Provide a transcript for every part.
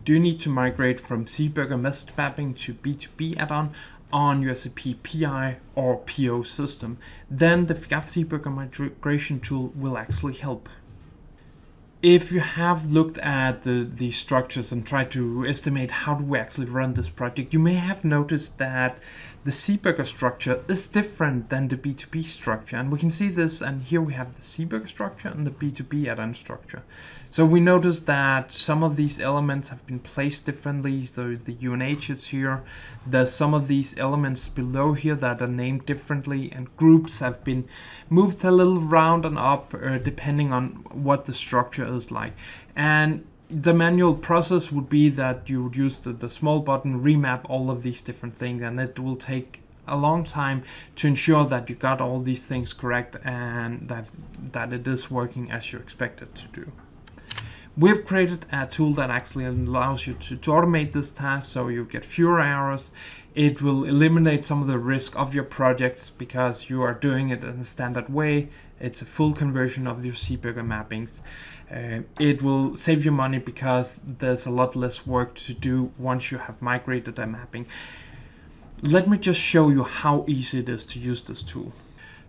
Do you need to migrate from Seeburger Message mapping to B2B Add-on on your SAP PI or PO system? Then the Seeburger migration tool will actually help. If you have looked at the structures and tried to estimate how do we actually run this project, you may have noticed that the Seeburger structure is different than the B2B structure. And we can see this, and here we have the Seeburger structure and the B2B add-on structure. So we notice that some of these elements have been placed differently. So the UNH is here. There's some of these elements below here that are named differently, and groups have been moved a little round and up depending on what the structure is like. And the manual process would be that you would use the small button, remap all of these different things, and it will take a long time to ensure that you got all these things correct and that it is working as you expect it to do. We've created a tool that actually allows you to automate this task so you get fewer errors. It will eliminate some of the risk of your projects because you are doing it in a standard way. It's a full conversion of your Seeburger mappings. It will save you money because there's a lot less work to do once you have migrated a mapping. Let me just show you how easy it is to use this tool.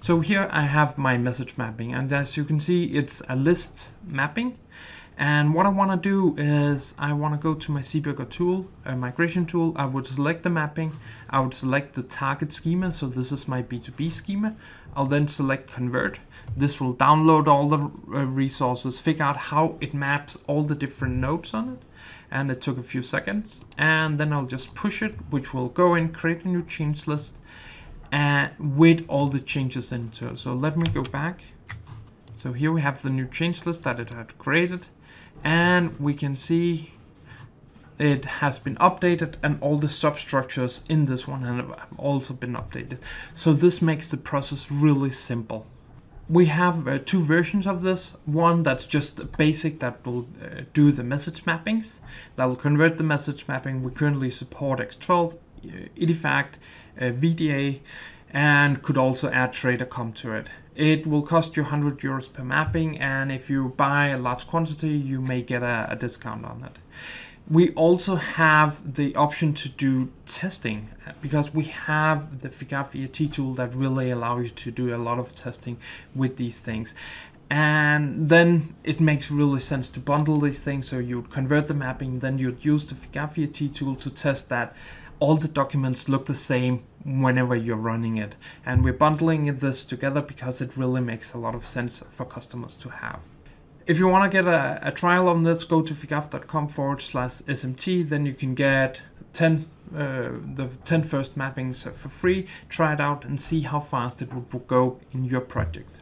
So here I have my message mapping, and as you can see, it's a list mapping. And what I want to do is I want to go to my Seeburger tool, migration tool. I would select the mapping. I would select the target schema. So this is my B2B schema. I'll then select convert. This will download all the resources, figure out how it maps all the different nodes on it. And it took a few seconds. And then I'll just push it, which will go in, create a new change list and with all the changes into it. So let me go back. So here we have the new change list that it had created. And we can see it has been updated, and all the substructures in this one have also been updated. So this makes the process really simple. We have two versions of this. One that's just basic, that will do the message mappings, that will convert the message mapping. We currently support X12, Edifact, VDA, and could also add Trader.com to it. It will cost you 100 euros per mapping, and if you buy a large quantity, you may get a discount on it. We also have the option to do testing because we have the FIGAF tool that really allows you to do a lot of testing with these things. And then it makes really sense to bundle these things. So you'd convert the mapping, then you'd use the FIGAF tool to test that all the documents look the same whenever you're running it. And we're bundling this together because it really makes a lot of sense for customers to have. If you want to get a trial on this, go to figaf.com/SMT. Then you can get the 10 first mappings for free. Try it out and see how fast it will go in your project.